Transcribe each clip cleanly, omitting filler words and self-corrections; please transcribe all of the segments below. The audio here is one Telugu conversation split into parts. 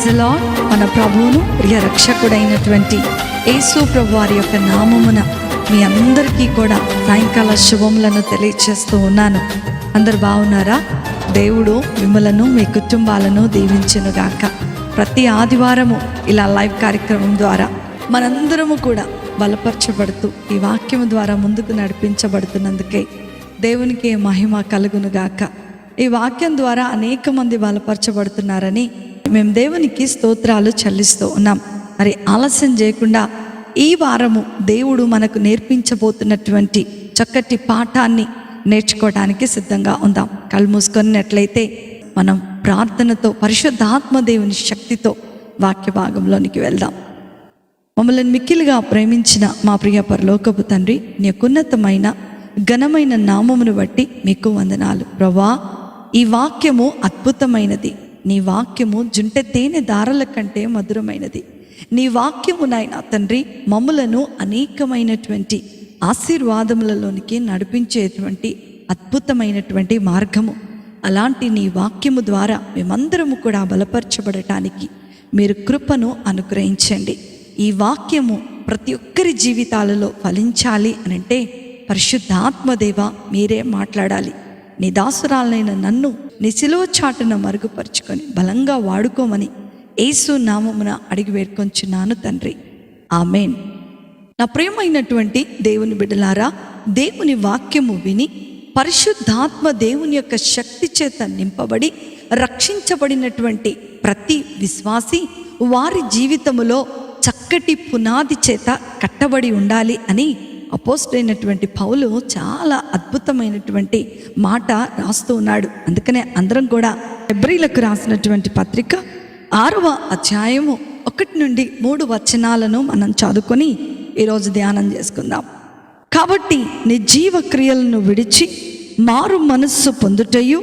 Praise the lord. మన ప్రభువును ప్రియ రక్షకుడైనటువంటి యేసు ప్రభు వారి యొక్క నామమున మీ అందరికీ కూడా సాయంకాల శుభములను తెలియచేస్తూ ఉన్నాను. అందరు బాగున్నారా? దేవుడు మిమ్మలను మీ కుటుంబాలను దీవించునుగాక. ప్రతి ఆదివారము ఇలా లైవ్ కార్యక్రమం ద్వారా మనందరము కూడా బలపరచబడుతూ ఈ వాక్యము ద్వారా ముందుకు నడిపించబడుతున్నందుకే దేవునికి మహిమ కలుగునుగాక. ఈ వాక్యం ద్వారా అనేక మంది బలపరచబడుతున్నారని మేము దేవునికి స్తోత్రాలు చెల్లిస్తూ ఉన్నాం. మరి ఆలస్యం చేయకుండా ఈ వారము దేవుడు మనకు నేర్పించబోతున్నటువంటి చక్కటి పాఠాన్ని నేర్చుకోవడానికి సిద్ధంగా ఉందాం. కళ్ళు మూసుకున్నట్లయితే మనం ప్రార్థనతో పరిశుద్ధాత్మ దేవుని శక్తితో వాక్య భాగంలోనికి వెళ్దాం. మమ్మల్ని మిక్కిలిగా ప్రేమించిన మా ప్రియ పరలోకపు తండ్రి, నీ ఉన్నతమైన ఘనమైన నామమును బట్టి మీకు వందనాలు ప్రభువా. ఈ వాక్యము అద్భుతమైనది. నీ వాక్యము జుంటె తేనె దారల కంటే మధురమైనది. నీ వాక్యము నాయనా తండ్రి మమ్ములను అనేకమైనటువంటి ఆశీర్వాదములలోనికి నడిపించేటువంటి అద్భుతమైనటువంటి మార్గము. అలాంటి నీ వాక్యము ద్వారా మేమందరము కూడా బలపరచబడటానికి మీరు కృపను అనుగ్రహించండి. ఈ వాక్యము ప్రతి ఒక్కరి జీవితాలలో ఫలించాలి అనంటే పరిశుద్ధాత్మదేవ మీరే మాట్లాడాలి. నీ దాసురాలైన నన్ను నీ శిలువ చాటున మరుగుపరుచుకొని బలంగా వాడుకోమని యేసు నామమున అడిగి వేడుకొంచున్నాను తండ్రి, ఆమేన్. నా ప్రియమైనటువంటి దేవుని బిడ్డలారా, దేవుని వాక్యము విని పరిశుద్ధాత్మ దేవుని యొక్క శక్తి చేత నింపబడి రక్షించబడినటువంటి ప్రతి విశ్వాసి వారి జీవితములో చక్కటి పునాది చేత కట్టబడి ఉండాలి అని అపోస్తలుడైనటువంటి పౌలు చాలా అద్భుతమైనటువంటి మాట రాస్తూ ఉన్నాడు. అందుకనే అందరం కూడా హెబ్రీలకు రాసినటువంటి పత్రిక 6వ అధ్యాయము 1 నుండి 3 వచనాలను మనం చదువుకొని ఈరోజు ధ్యానం చేసుకుందాం. కాబట్టి నిర్జీవ క్రియలను విడిచి మారు మనస్సు పొందుటయు,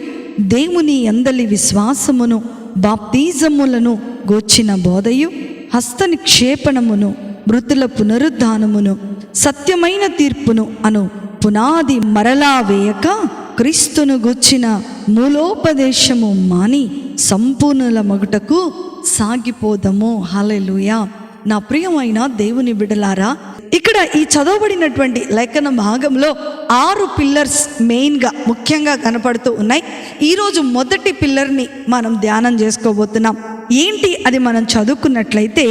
దేవుని యందలి విశ్వాసమును బాప్తిజములను గూర్చిన బోధయు, హస్త నిక్షేపణమును, మృతుల పునరుద్ధానమును, సత్యమైన తీర్పును అను పునాది మరలా వేయక క్రీస్తును గూర్చిన మూలోపదేశము మాని సంపూర్ణుల మగుటకు సాగిపోదము. హల్లెలూయా. నా ప్రియమైన దేవుని బిడ్డలారా, ఇక్కడ ఈ చదవబడినటువంటి లేఖన భాగంలో 6 పిల్లర్స్ మెయిన్గా ముఖ్యంగా కనపడుతూ ఉన్నాయి. ఈరోజు మొదటి పిల్లర్ని మనం ధ్యానం చేసుకోబోతున్నాం. ఏంటి అది మనం చదువుకున్నట్లయితే,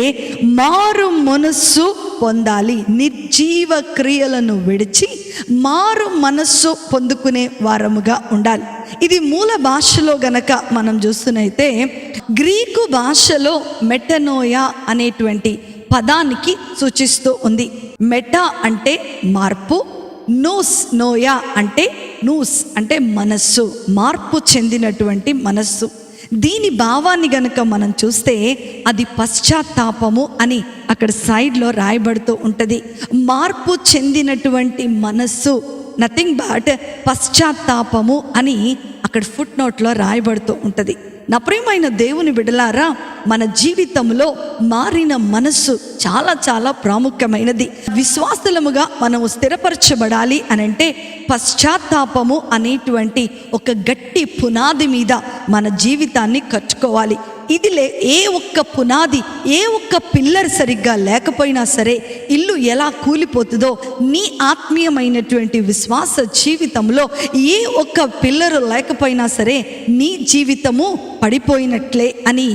మారు మనస్సు పొందాలి. నిర్జీవ క్రియలను విడిచి మారు మనస్సు పొందుకునే వారముగా ఉండాలి. ఇది మూల భాషలో గనక మనం చూస్తున్నైతే గ్రీకు భాషలో మెటనోయా అనేటువంటి పదానికి సూచిస్తూ ఉంది. మెటా అంటే మార్పు, నోస్ నోయా అంటే నూస్ అంటే మనస్సు, మార్పు చెందినటువంటి మనస్సు. దీని భావాన్ని గనక మనం చూస్తే అది పశ్చాత్తాపము అని అక్కడ సైడ్లో రాయబడుతూ ఉంటుంది. మార్పు చెందినటువంటి మనస్సు, నథింగ్ బట్ పశ్చాత్తాపము అని అక్కడ ఫుట్ నోట్లో రాయబడుతూ ఉంటుంది. నా ప్రియమైన దేవుని బిడ్డలారా, మన జీవితంలో మారిన మనస్సు చాలా చాలా ప్రాముఖ్యమైనది. విశ్వాసులముగా మనము స్థిరపరచబడాలి అనంటే పశ్చాత్తాపము అనేటువంటి ఒక గట్టి పునాది మీద మన జీవితాన్ని కట్టుకోవాలి. ఇది ఏ ఒక్క పునాది, ఏ ఒక్క పిల్లర్ సరిగ్గా లేకపోయినా సరే ఇల్లు ఎలా కూలిపోతుందో, నీ ఆత్మీయమైనటువంటి విశ్వాస జీవితంలో ఏ ఒక్క పిల్లరు లేకపోయినా సరే నీ జీవితము పడిపోయినట్లే అని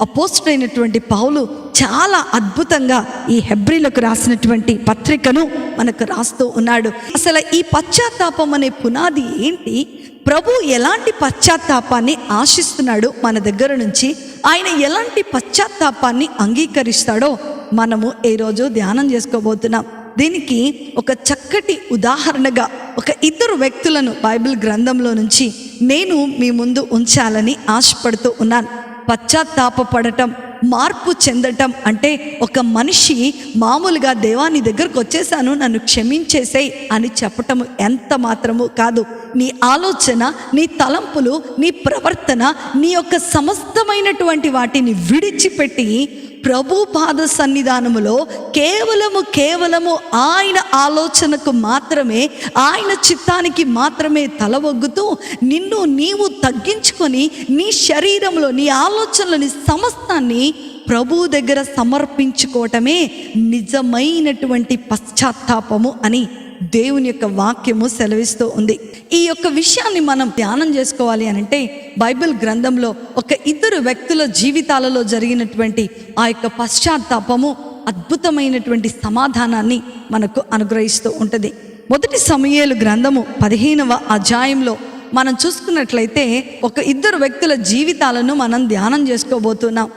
అపోస్తలుడైనటువంటి పౌలు చాలా అద్భుతంగా ఈ హెబ్రీలకు రాసినటువంటి పత్రికను మనకు రాస్తూ ఉన్నాడు. అసలు ఈ పశ్చాత్తాపం అనే పునాది ఏంటి? ప్రభు ఎలాంటి పశ్చాత్తాపాన్ని ఆశిస్తున్నాడు మన దగ్గర నుంచి, ఆయన ఎలాంటి పశ్చాత్తాపాన్ని అంగీకరిస్తాడో మనము ఈరోజు ధ్యానం చేసుకోబోతున్నాం. దీనికి ఒక చక్కటి ఉదాహరణగా ఒక 2 వ్యక్తులను బైబిల్ గ్రంథంలో నుంచి నేను మీ ముందు ఉంచాలని ఆశపడుతూ ఉన్నాను. పశ్చాత్తాపపడటం, మార్పు చెందటం అంటే ఒక మనిషి మామూలుగా దేవాని దగ్గరకు వచ్చేసాను, నన్ను క్షమించేసేయ్ అని చెప్పటము ఎంత మాత్రము కాదు. నీ ఆలోచన, నీ తలంపులు, నీ ప్రవర్తన, నీ యొక్క సమస్తమైనటువంటి వాటిని విడిచిపెట్టి ప్రభు పాద సన్నిధానములో కేవలము ఆయన ఆలోచనకు మాత్రమే, ఆయన చిత్తానికి మాత్రమే తల ఒగ్గుతూ నిన్ను నీవు తగ్గించుకొని నీ శరీరంలో నీ ఆలోచనలని సమస్తాన్ని ప్రభు దగ్గర సమర్పించుకోవటమే నిజమైనటువంటి పశ్చాత్తాపము అని దేవుని యొక్క వాక్యము సెలవిస్తూ ఉంది. ఈ యొక్క విషయాన్ని మనం ధ్యానం చేసుకోవాలి అని అంటే బైబిల్ గ్రంథంలో ఒక ఇద్దరు వ్యక్తుల జీవితాలలో జరిగినటువంటి ఆ యొక్క పశ్చాత్తాపము అద్భుతమైనటువంటి సమాధానాన్ని మనకు అనుగ్రహిస్తూ ఉంటుంది. మొదటి సమూయేలు గ్రంథము 15వ అధ్యాయంలో మనం చూసుకున్నట్లయితే ఒక ఇద్దరు వ్యక్తుల జీవితాలను మనం ధ్యానం చేసుకోబోతున్నాం.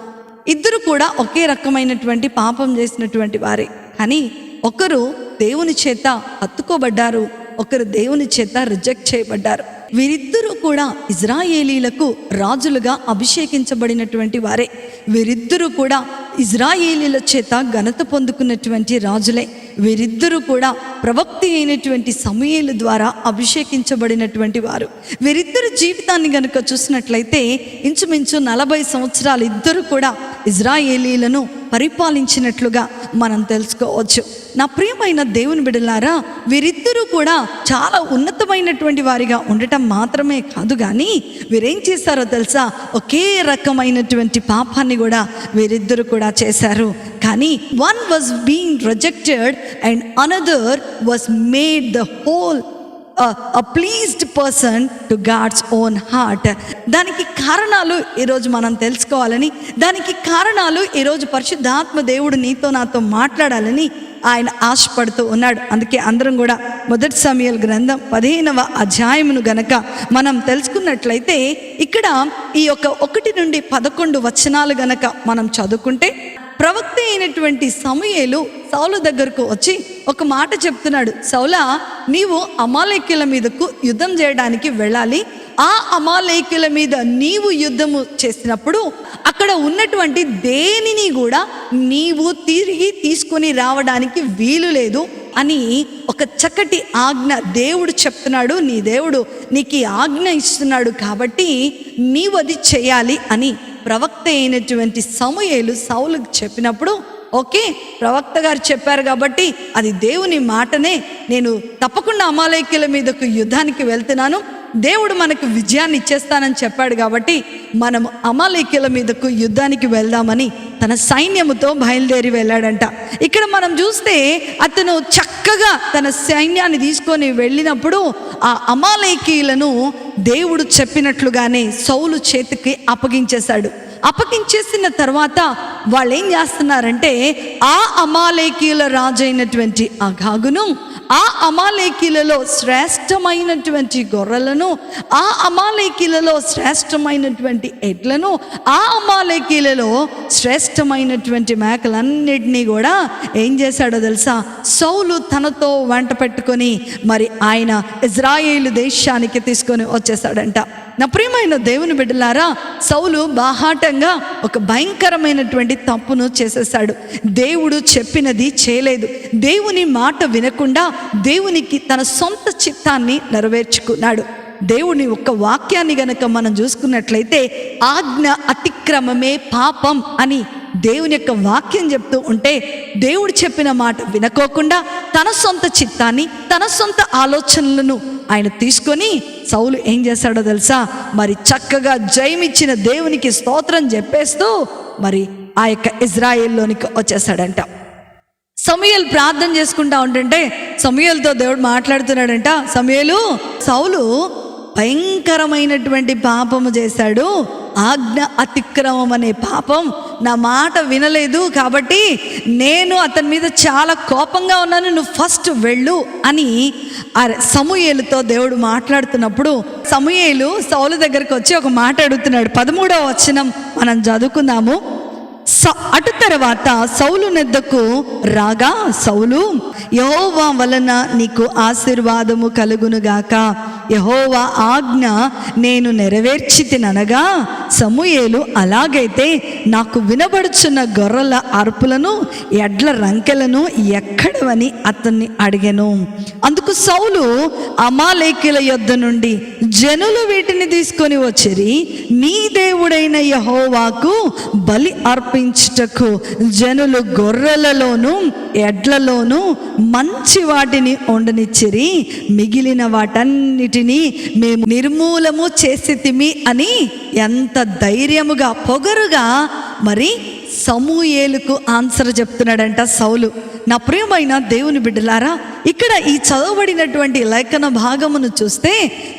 ఇద్దరు కూడా ఒకే రకమైనటువంటి పాపం చేసినటువంటి వారే, కానీ ఒకరు దేవుని చేత హత్తుకోబడ్డారు, ఒకరు దేవుని చేత రిజెక్ట్ చేయబడ్డారు. వీరిద్దరూ కూడా ఇజ్రాయేలీలకు రాజులుగా అభిషేకించబడినటువంటి వారే. వీరిద్దరూ కూడా ఇజ్రాయేలీల చేత ఘనత పొందుకున్నటువంటి రాజులే. వీరిద్దరూ కూడా ప్రవక్త అయినటువంటి సమూయేలు ద్వారా అభిషేకించబడినటువంటి వారు. వీరిద్దరు జీవితాన్ని గనుక చూసినట్లయితే ఇంచుమించు 40 సంవత్సరాలు ఇద్దరు కూడా ఇజ్రాయేలీలను పరిపాలించినట్లుగా మనం తెలుసుకోవచ్చు. నా ప్రియమైన దేవుని బిడ్డలారా, వీరిద్దరూ కూడా చాలా ఉన్నతమైనటువంటి వారిగా ఉండటం మాత్రమే కాదు, కానీ వీరేం చేశారో తెలుసా? ఒకే రకమైనటువంటి పాపాన్ని కూడా వీరిద్దరు కూడా చేశారు. కానీ one was being rejected and another was made the whole a pleased person to God's own heart. దానికి కారణాలు ఈరోజు మనం తెలుసుకోవాలని, దానికి కారణాలు ఈరోజు పరిశుద్ధాత్మ దేవుడు నీతో నాతో మాట్లాడాలని ఆయన ఆశపడుతూ ఉన్నాడు. అందుకే అందరం కూడా మొదటి సమూయేలు గ్రంథం 15వ అధ్యాయమును గనక మనం తెలుసుకున్నట్లయితే ఇక్కడ ఈ యొక్క 1 నుండి 11 వచనాలు గనక మనం చదువుకుంటే ప్రవక్త అయినటువంటి సమూయేలు సౌలు దగ్గరకు వచ్చి ఒక మాట చెప్తున్నాడు. సౌలా, నీవు అమాలేకీయుల మీదకు యుద్ధం చేయడానికి వెళ్ళాలి. ఆ అమాలేకీయుల మీద నీవు యుద్ధము చేసినప్పుడు అక్కడ ఉన్నటువంటి దేనిని కూడా నీవు తిరిగి తీసుకొని రావడానికి వీలు లేదు అని ఒక చక్కటి ఆజ్ఞ దేవుడు చెప్తున్నాడు. నీ దేవుడు నీకు ఈ ఆజ్ఞ ఇస్తున్నాడు కాబట్టి నీవు అది చేయాలి అని ప్రవక్త అయినటువంటి సమూయేలు సౌలుకు చెప్పినప్పుడు, ఓకే, ప్రవక్త గారు చెప్పారు కాబట్టి అది దేవుని మాటనే, నేను తప్పకుండా అమాలేకీయుల మీదకు యుద్ధానికి వెళ్తున్నాను, దేవుడు మనకు విజయాన్ని ఇచ్చేస్తానని చెప్పాడు కాబట్టి మనం అమాలేకీయుల మీదకు యుద్ధానికి వెళ్దామని తన సైన్యముతో బయలుదేరి వెళ్ళాడంట. ఇక్కడ మనం చూస్తే అతను చక్కగా తన సైన్యాన్ని తీసుకొని వెళ్ళినప్పుడు ఆ అమాలేకీయులను దేవుడు చెప్పినట్లుగానే సౌలు చేతికి అప్పగించేశాడు. అప్పగించేసిన తర్వాత వాళ్ళు ఏం చేస్తున్నారంటే ఆ అమాలేకీయుల రాజు అయినటువంటి అగాగును, ఆ అమాలేకీయులలో శ్రేష్టమైనటువంటి గొర్రెలను, ఆ అమాలేకీయులలో శ్రేష్టమైనటువంటి ఎడ్లను, ఆ అమాలేకీయులలో శ్రేష్టమైనటువంటి మేకలన్నిటినీ కూడా ఏం చేశాడో తెలుసా? సౌలు తనతో వెంట పెట్టుకొని మరి ఆయన ఇజ్రాయేలు దేశానికి తీసుకొని వచ్చేసాడంట. నా ప్రియమైన దేవుని బిడ్డలారా, సౌలు బాహాటంగా ఒక భయంకరమైనటువంటి తప్పును చేసేసాడు. దేవుడు చెప్పినది చేయలేదు. దేవుని మాట వినకుండా దేవునికి తన సొంత చిత్తాన్ని నెరవేర్చుకున్నాడు. దేవుని ఒక్క వాక్యాన్ని గనక మనం చూసుకున్నట్లయితే ఆజ్ఞ అతిక్రమమే పాపం అని దేవుని యొక్క వాక్యం చెప్తూ ఉంటే, దేవుడు చెప్పిన మాట వినుకోకుండా తన సొంత చిత్తాన్ని, తన సొంత ఆలోచనలను ఆయన తీసుకొని సౌలు ఏం చేశాడో తెలుసా? మరి చక్కగా జయమిచ్చిన దేవునికి స్తోత్రం చెప్పేస్తూ మరి ఆ యొక్క ఇజ్రాయేల్లోనికి వచ్చేసాడంట. సమూయేలు ప్రార్థన చేసుకుంటా ఉంటుంటే సమూయేలుతో దేవుడు మాట్లాడుతున్నాడంట. సమూయేలు, సౌలు భయంకరమైనటువంటి పాపము చేశాడు, ఆజ్ఞ అతిక్రమం అనే పాపం, నా మాట వినలేదు కాబట్టి నేను అతని మీద చాలా కోపంగా ఉన్నాను, నువ్వు ఫస్ట్ వెళ్ళు అని సమూయేలుతో దేవుడు మాట్లాడుతున్నప్పుడు సమూయేలు సౌలు దగ్గరకు వచ్చి ఒక మాట అడుగుతున్నాడు. 13వ వచనం మనం చదువుకుందాము. అటు తర్వాత సౌలు నెద్దకు రాగా సౌలు, యెహోవా వలన నీకు ఆశీర్వాదము కలుగునుగాక, యెహోవా ఆజ్ఞ నేను నెరవేర్చితిననగా సమూయేలు, అలాగైతే నాకు వినబడుచున్న గొర్రెల అరుపులను ఎడ్ల రంకెలను ఎక్కడవని అతన్ని అడిగాను. అందుకు సౌలు, అమాలేకీల యొద్ద నుండి జనులు వీటిని తీసుకొని వచ్చిరి, నీ దేవుడైన యెహోవాకు బలి అర్పించుటకు జనులు గొర్రెలలోను ఎడ్లలోను మంచి వాటిని ఉండనిచ్చిరి, మిగిలిన వాటన్నిటినీ మేము నిర్మూలము చేసితిమి అని ఎంత ధైర్యముగా పొగరుగా మరి సమూయేలుకు ఆన్సర్ చెప్తున్నాడంట సౌలు. నా ప్రియమైన దేవుని బిడ్డలారా, ఇక్కడ ఈ చదవబడినటువంటి లేఖన భాగమును చూస్తే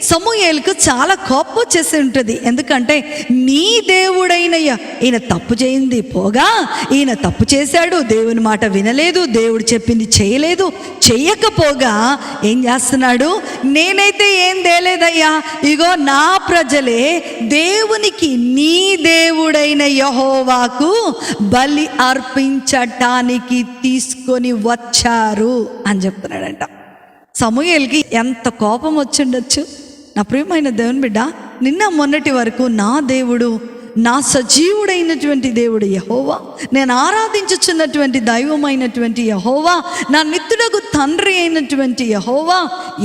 సమూయేలుకు చాలా కోపం వచ్చేసి ఉంటుంది. ఎందుకంటే నీ దేవుడైన ఈయన తప్పు చేయింది పోగా, ఈయన తప్పు చేశాడు, దేవుని మాట వినలేదు, దేవుడు చెప్పింది చేయలేదు, చెయ్యకపోగా ఏం చేస్తున్నాడు, నేనైతే ఏం తేలేదయ్యా, ఇగో నా ప్రజలే దేవునికి నీ దేవుడైన యెహోవాకు బలి అర్పించటానికి తీసుకొని వచ్చారు అని చెప్తున్నాడంట. సమూయేలుకి ఎంత కోపం వచ్చిండొచ్చు. నా ప్రియమైన దేవుని బిడ్డ, నిన్న మొన్నటి వరకు నా దేవుడు, నా సజీవుడైనటువంటి దేవుడు యెహోవా, నేను ఆరాధించుచున్నటువంటి దైవమైనటువంటి యెహోవా, నా నిత్యుడకు తండ్రి అయినటువంటి యెహోవా,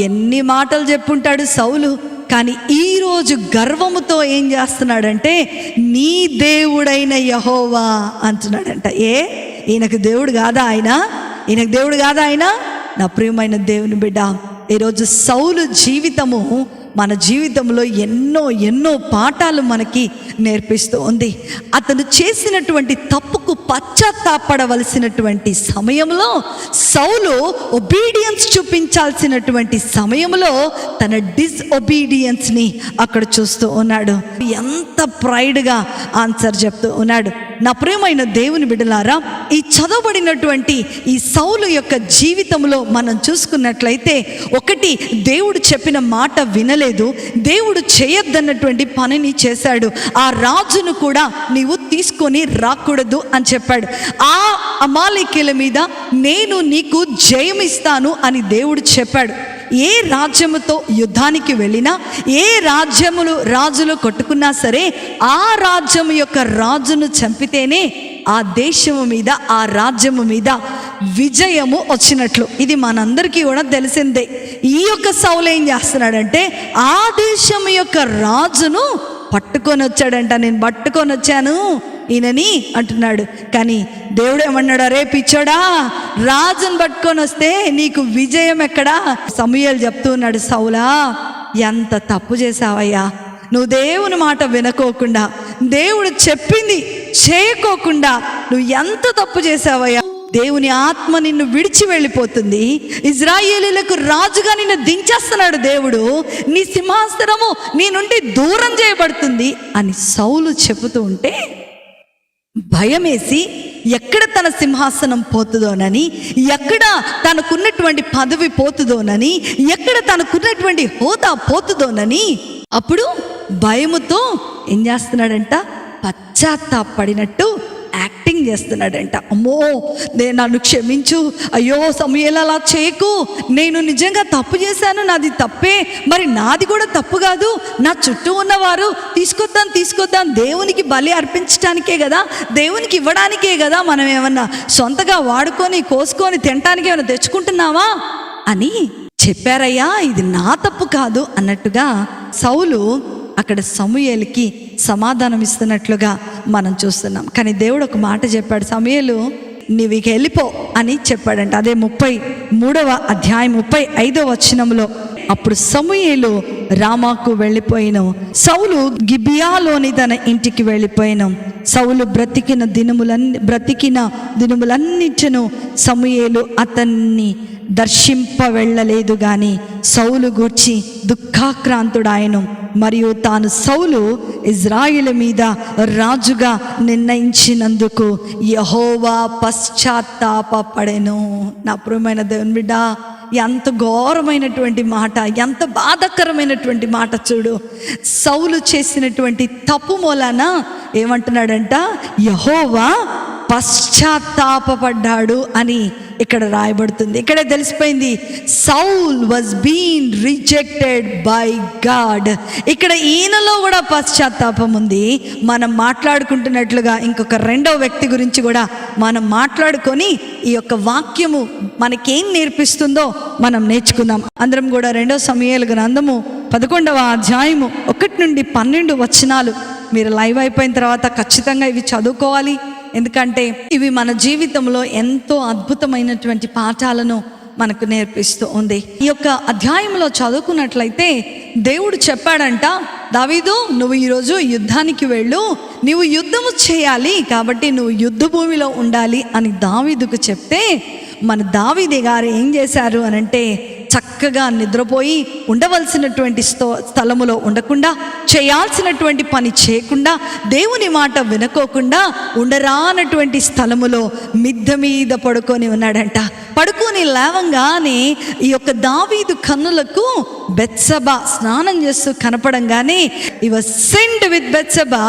ఎన్ని మాటలు చెప్పుంటాడు సౌలు. కానీ ఈరోజు గర్వముతో ఏం చేస్తున్నాడంటే నీ దేవుడైన యెహోవా అంటున్నాడంట. ఈయనకు దేవుడు కాదా ఆయన? ఈయనకు దేవుడు కాదా ఆయన? నా ప్రియమైన దేవుని బిడ్డ, ఈరోజు సౌలు జీవితము మన జీవితంలో ఎన్నో ఎన్నో పాఠాలు మనకి నేర్పిస్తూ ఉంది. అతను చేసినటువంటి తప్పుకు పశ్చాత్తాపడవలసినటువంటి సమయంలో, సౌలు ఒబీడియన్స్ చూపించాల్సినటువంటి సమయంలో తన డిస్ఒబీడియన్స్ని అక్కడ చూస్తూ ఉన్నాడు. ఎంత ప్రైడ్గా ఆన్సర్ చెప్తూ ఉన్నాడు. నా ప్రియమైన దేవుని బిడ్డలారా, ఈ చదవబడినటువంటి ఈ సౌలు యొక్క జీవితంలో మనం చూసుకున్నట్లయితే, ఒకటి, దేవుడు చెప్పిన మాట వినలేదు, దేవుడు చేయొద్దన్నటువంటి పనిని చేశాడు. ఆ రాజును కూడా నీవు తీసుకొని రాకూడదు అని చెప్పాడు. ఆ అమాలేకీయుల మీద నేను నీకు జయమిస్తాను అని దేవుడు చెప్పాడు. ఏ రాజ్యముతో యుద్ధానికి వెళ్ళినా, ఏ రాజులు కొట్టుకున్నా సరే, ఆ రాజ్యము యొక్క రాజును చంపితేనే ఆ దేశము మీద, ఆ రాజ్యము మీద విజయము వచ్చినట్లు. ఇది మనందరికీ కూడా తెలిసిందే. ఈ యొక్క సౌలు ఏం చేస్తున్నాడంటే ఆ దేశము యొక్క రాజును పట్టుకొని వచ్చాడంట. నేను పట్టుకొని వచ్చాను ఈయనని అంటున్నాడు. కానీ దేవుడు ఏమన్నాడు, అరే పిచ్చోడా, రాజును పట్టుకొని వస్తే నీకు విజయం ఎక్కడా? సమూయేలు చెప్తూ ఉన్నాడు, సౌలా ఎంత తప్పు చేసావయ్యా, నువ్వు దేవుని మాట వినుకోకుండా, దేవుడు చెప్పింది చేయకోకుండా నువ్వు ఎంత తప్పు చేసావయ్యా. దేవుని ఆత్మ నిన్ను విడిచి వెళ్ళిపోతుంది, ఇజ్రాయేలీలకు రాజుగా నిన్ను దించేస్తున్నాడు దేవుడు, నీ సింహాసనము నీ నుండి దూరం చేయబడుతుంది అని సౌలు చెబుతూ ఉంటే భయమేసి ఎక్కడ తన సింహాసనం పోతుందోనని, ఎక్కడ తనకున్నటువంటి పదవి పోతుందోనని, ఎక్కడ తనకున్నటువంటి హోదా పోతుందోనని అప్పుడు భయముతో ఏం చేస్తున్నాడంట, పశ్చాత్తాపడినట్టు యాక్టింగ్ చేస్తున్నాడంట. అమ్మో, నన్ను క్షమించు, అయ్యో సమూయేలు అలా చేయకు, నేను నిజంగా తప్పు చేశాను, నాది తప్పే, మరి నాది కూడా తప్పు కాదు, నా చుట్టూ ఉన్నవారు తీసుకొద్దాం దేవునికి బలి అర్పించడానికే కదా, దేవునికి ఇవ్వడానికే కదా, మనం ఏమన్నా సొంతగా వాడుకొని కోసుకొని తినటానికి ఏమైనా తెచ్చుకుంటున్నావా అని చెప్పారయ్యా, ఇది నా తప్పు కాదు అన్నట్టుగా సౌలు అక్కడ సమూయేలుకి సమాధానం ఇస్తున్నట్లుగా మనం చూస్తున్నాం. కానీ దేవుడు ఒక మాట చెప్పాడు, సమూయేలు నీవు ఇక వెళ్ళిపో అని చెప్పాడంట. అదే 33వ అధ్యాయం 35వ వచనంలో, అప్పుడు సమూయేలు రామాకు వెళ్ళిపోయిన, సౌలు గిబియాలోని తన ఇంటికి వెళ్ళిపోయిన. సౌలు బ్రతికిన దినములన్నిటిను సమూయేలు అతన్ని దర్శింప వెళ్ళలేదు గాని సౌలు గూర్చి దుఃఖాక్రాంతుడాయను. మరియు తాను సౌలు ఇజ్రాయేలు మీద రాజుగా నిర్ణయించినందుకు యెహోవా పశ్చాత్తాపపడెను. నా ప్రియమైన దేవుని బిడ్డ, ఎంత ఘోరమైనటువంటి మాట, ఎంత బాధాకరమైనటువంటి మాట చూడు. సౌలు చేసినటువంటి తప్పు మూలాన ఏమంటున్నాడంట, యెహోవా పశ్చాత్తాపపడ్డాడు అని ఇక్కడ రాయబడుతుంది. ఇక్కడే తెలిసిపోయింది, Saul was been rejected by God. ఇక్కడ ఈయనలో కూడా పశ్చాత్తాపం ఉంది. మనం మాట్లాడుకుంటున్నట్లుగా ఇంకొక రెండో వ్యక్తి గురించి కూడా మనం మాట్లాడుకొని ఈ యొక్క వాక్యము మనకేం నేర్పిస్తుందో మనం నేర్చుకుందాం. అందరం కూడా 2 సమూయేలు గ్రంథము 11వ అధ్యాయము 1 నుండి 12 వచనాలు మీరు లైవ్ అయిపోయిన తర్వాత ఖచ్చితంగా ఇవి చదువుకోవాలి. ఎందుకంటే ఇవి మన జీవితంలో ఎంతో అద్భుతమైనటువంటి పాఠాలను మనకు నేర్పిస్తూ ఉంది. ఈ యొక్క అధ్యాయంలో చదువుకున్నట్లయితే దేవుడు చెప్పాడంట, దావీదు నువ్వు ఈరోజు యుద్ధానికి వెళ్ళు, నువ్వు యుద్ధము చేయాలి, కాబట్టి నువ్వు యుద్ధ భూమిలో ఉండాలి అని దావీదుకు చెప్తే మన దావీదు గారు ఏం చేశారు అనంటే, చక్కగా నిద్రపోయి ఉండవలసినటువంటి స్థలములో ఉండకుండా, చేయాల్సినటువంటి పని చేయకుండా, దేవుని మాట వినుకోకుండా ఉండరానటువంటి స్థలములో మిద్దె మీద పడుకొని ఉన్నాడంట. పడుకొని లేవంగానే ఈ యొక్క దావీదు కన్నులకు బెత్సెబా స్నానం చేస్తూ కనపడంగానే he was sinned with Bathsheba,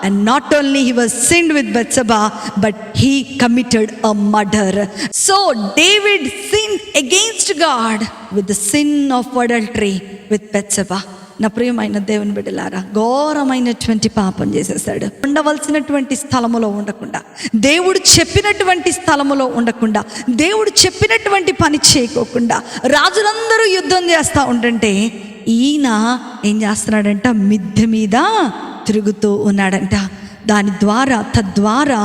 and not only he was sinned with Bathsheba, but he committed a murder. So David sinned against God with the sin of adultery with Bathsheba. నా ప్రియమైన దేవుని బిడ్డలారా, ఘోరమైనటువంటి పాపం చేసేసాడు. ఉండవలసినటువంటి స్థలములో ఉండకుండా, దేవుడు చెప్పినటువంటి స్థలములో ఉండకుండా, దేవుడు చెప్పినటువంటి పని చేయకోకుండా రాజులందరూ యుద్ధం చేస్తూ ఉంటుంటే ఈయన ఏం చేస్తున్నాడంట, మిద్దె మీద తిరుగుతూ ఉన్నాడంట. తద్వారా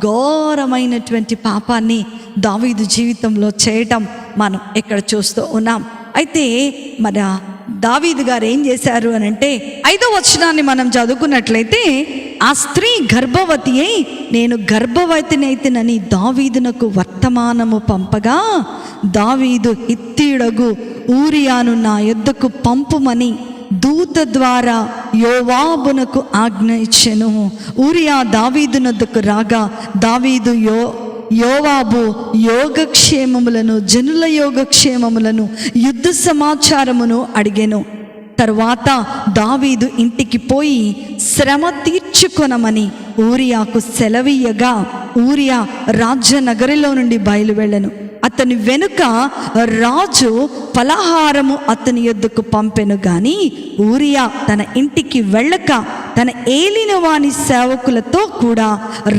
ఘోరమైనటువంటి పాపాన్ని దావీదు జీవితంలో చేయటం మనం ఇక్కడ చూస్తూ ఉన్నాం. అయితే మన దావీదు గారు ఏం చేశారు అని అంటే 5వ వచనాన్ని మనం చదువుకున్నట్లయితే, ఆ స్త్రీ గర్భవతి అయి నేను గర్భవతినైతినని దావీదునకు వర్తమానము పంపగా, దావీదు హిత్తీయుడగు ఊరియాను నా యొద్దకు పంపుమని దూత ద్వారా యోవాబునకు ఆజ్ఞ ఇచ్చెను. ఊరియా దావీదునొద్దకు రాగా దావీదు యోవాబు యోగక్షేమములను, జనుల యోగక్షేమములను, యుద్ధ సమాచారమును అడిగెను. తరువాత దావీదు ఇంటికి పోయి శ్రమ తీర్చుకొనమని ఊరియాకు సెలవీయగా, ఊరియా రాజ్యనగరిలో నుండి బయలువెళ్ళెను. అతని వెనుక రాజు ఫలహారము అతని యొద్దకు పంపెను. గాని ఊరియా తన ఇంటికి వెళ్ళక తన ఏలిన వాని సేవకులతో కూడా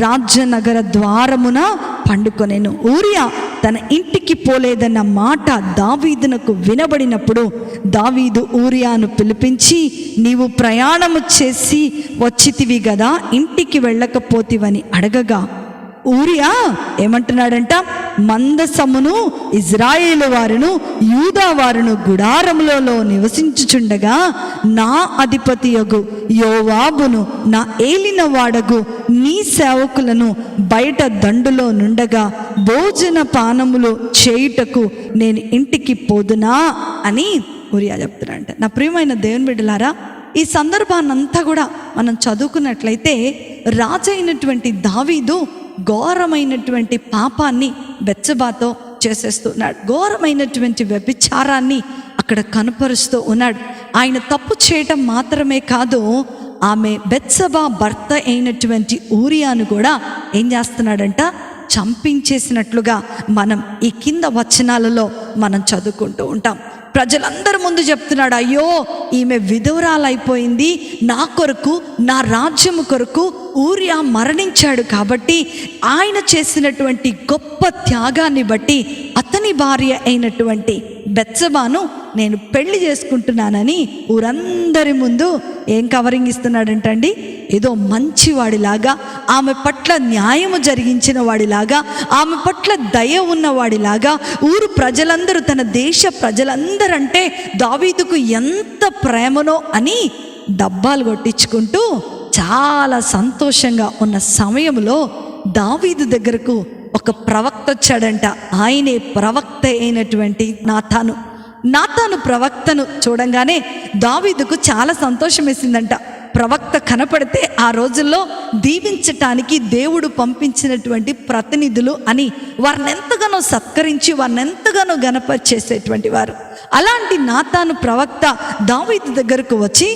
రాజ్యనగర ద్వారమున పండుకొనెను. ఊరియా తన ఇంటికి పోలేదన్న మాట దావీదునకు వినబడినప్పుడు దావీదు ఊరియాను పిలిపించి, నీవు ప్రయాణము చేసి వచ్చితివి గదా, ఇంటికి వెళ్ళకపోతివని అడగగా, ఊరియా ఏమంటున్నాడంట, మందసమును ఇజ్రాయేలు వారును యూదా వారును గుడారములలో నివసించుచుండగా నా అధిపతియగు యోవాబును నా ఏలిన వాడగు నీ సేవకులను బయట దండులో నుండగా భోజన పానములు చేయుటకు నేను ఇంటికి పోదునా అని ఊరియా చెప్తున్నాడంట. నా ప్రియమైన దేవుని బిడ్డలారా, ఈ సందర్భాన్నంతా కూడా మనం చదువుకున్నట్లయితే రాజైనటువంటి దావీదు ఘోరమైనటువంటి పాపాన్ని బెత్షెబాతో చేసేస్తున్నాడు. ఘోరమైనటువంటి వ్యభిచారాన్ని అక్కడ కనపరుస్తూ ఉన్నాడు. ఆయన తప్పు చేయటం మాత్రమే కాదు, ఆమె బెత్షెబా భర్త అయినటువంటి ఊరియాను కూడా ఏం చేస్తున్నాడంట, చంపించేసినట్లుగా మనం ఈ కింద వచనాలలో మనం చదువుకుంటూ ఉంటాం. ప్రజలందరి ముందు చెప్తున్నాడు, అయ్యో ఈమె విధవరాలైపోయింది, నా కొరకు, నా రాజ్యము కొరకు ఊరియా మరణించాడు, కాబట్టి ఆయన చేసినటువంటి గొప్ప త్యాగాన్ని బట్టి అతని భార్య అయినటువంటి బెత్షెబాను నేను పెళ్లి చేసుకుంటున్నానని ఊరందరి ముందు ఏం కవరింగ్ ఇస్తున్నాడంటండి, ఏదో మంచివాడిలాగా, ఆమె పట్ల న్యాయము జరిగించిన వాడిలాగా, ఆమె పట్ల దయ ఉన్నవాడిలాగా ఊరు ప్రజలందరూ, తన దేశ ప్రజలందరంటే దావీదుకు ఎంత ప్రేమనో అని డబ్బాలు కొట్టించుకుంటూ చాలా సంతోషంగా ఉన్న సమయంలో దావీదు దగ్గరకు ఒక ప్రవక్త వచ్చాడంట. ఆయనే ప్రవక్త అయినటువంటి నాతాను ప్రవక్తను చూడంగానే దావీదుకు చాలా సంతోషం వేసిందంట. ప్రవక్త కనపడితే ఆ రోజుల్లో దీవించటానికి దేవుడు పంపించినటువంటి ప్రతినిధులు అని వారిని ఎంతగానో సత్కరించి వారిని ఎంతగానో గణపరిచేసేటువంటి వారు. అలాంటి నాతాను ప్రవక్త దావీదు దగ్గరకు వచ్చి,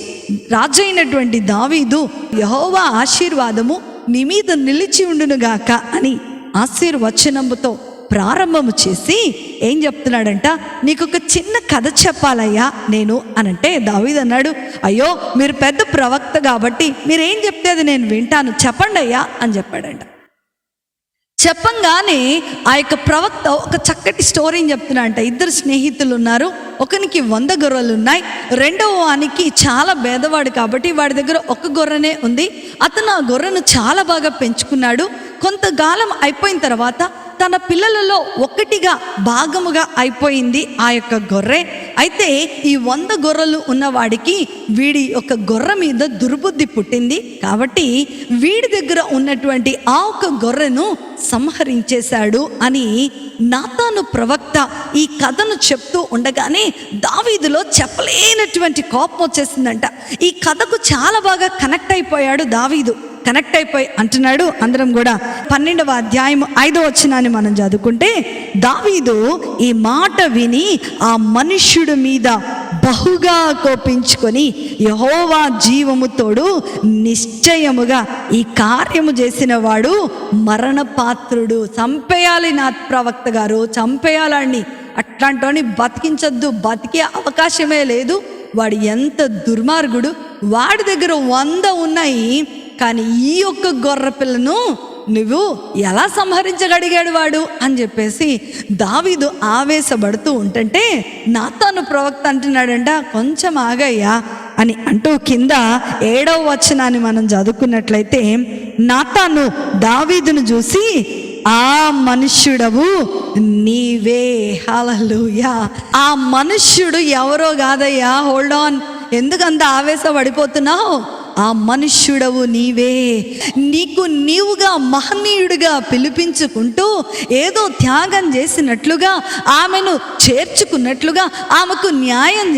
రాజైనటువంటి దావీదు యెహోవా ఆశీర్వాదము నీ మీద నిలిచి ఉండునుగాక అని ఆశీర్వచనముతో ప్రారంభము చేసి ఏం చెప్తున్నాడంట, నీకు ఒక చిన్న కథ చెప్పాలయ్యా నేను అనంటే దావీదు అన్నాడు, అయ్యో మీరు పెద్ద ప్రవక్త కాబట్టి మీరేం చెప్తే అది నేను వింటాను, చెప్పండి అయ్యా అని చెప్పాడంట. చెప్పంగానే ఆ యొక్క ప్రవక్త ఒక చక్కటి స్టోరీని చెప్తున్నాడంట. ఇద్దరు స్నేహితులు ఉన్నారు, ఒకనికి 100 గొర్రెలు ఉన్నాయి, రెండవ వానికి చాలా పేదవాడు కాబట్టి వాడి దగ్గర ఒక గొర్రెనే ఉంది. అతను ఆ గొర్రెను చాలా బాగా పెంచుకున్నాడు. కొంతకాలం అయిపోయిన తర్వాత తన పిల్లలలో ఒకటిగా భాగముగా అయిపోయింది ఆ యొక్క గొర్రె. అయితే ఈ 100 గొర్రెలు ఉన్నవాడికి వీడి ఒక గొర్రె మీద దుర్బుద్ధి పుట్టింది కాబట్టి వీడి దగ్గర ఉన్నటువంటి ఆ ఒక గొర్రెను సంహరించేశాడు అని నాతాను ప్రవక్త ఈ కథను చెప్తూ ఉండగానే దావీదులో చెప్పలేనటువంటి కోపం వచ్చేసిందంట. ఈ కథకు చాలా బాగా కనెక్ట్ అయిపోయాడు దావీదు. కనెక్ట్ అయిపోయి అంటున్నాడు, అందరం కూడా 12వ అధ్యాయం 5వ వచనాన్ని మనం చదువుకుంటే, దావీదు ఈ మాట విని ఆ మనుష్యుడి మీద బహుగా కోపించుకొని, యెహోవా జీవము తోడు నిశ్చయముగా ఈ కార్యము చేసిన వాడు మరణపాత్రుడు, చంపేయాలి నా ప్రవక్త గారు, చంపేయాలని, అట్లాంటి బతికించద్దు, బతికే అవకాశమే లేదు, వాడు ఎంత దుర్మార్గుడు, వాడి దగ్గర 100 ఉన్నాయి కానీ ఈ ఒక్క గొర్రె పిల్లను నువ్వు ఎలా సంహరించగలిగాడు వాడు అని చెప్పేసి దావీదు ఆవేశపడుతూ ఉంటుంటే నాతాను ప్రవక్త అంటున్నాడంట, కొంచెం ఆగయ్యా అని అంటూ కింద 7వ వచనాన్ని మనం చదువుకున్నట్లయితే, నాతాను దావీదును చూసి ఆ మనుష్యుడవు నీవే. హల్లెలూయా. ఆ మనుష్యుడు ఎవరో కాదయ్యా, హోల్డ్ ఆన్, ఎందుకంత ఆవేశపడిపోతున్నావు? ఆ మనుష్యుడవు నీవే. నీకు నీవుగా మహనీయుడిగా పిలిపించుకుంటూ ఏదో త్యాగం చేసినట్లుగా, ఆమెను చేర్చుకున్నట్లుగా, ఆమెకు న్యాయం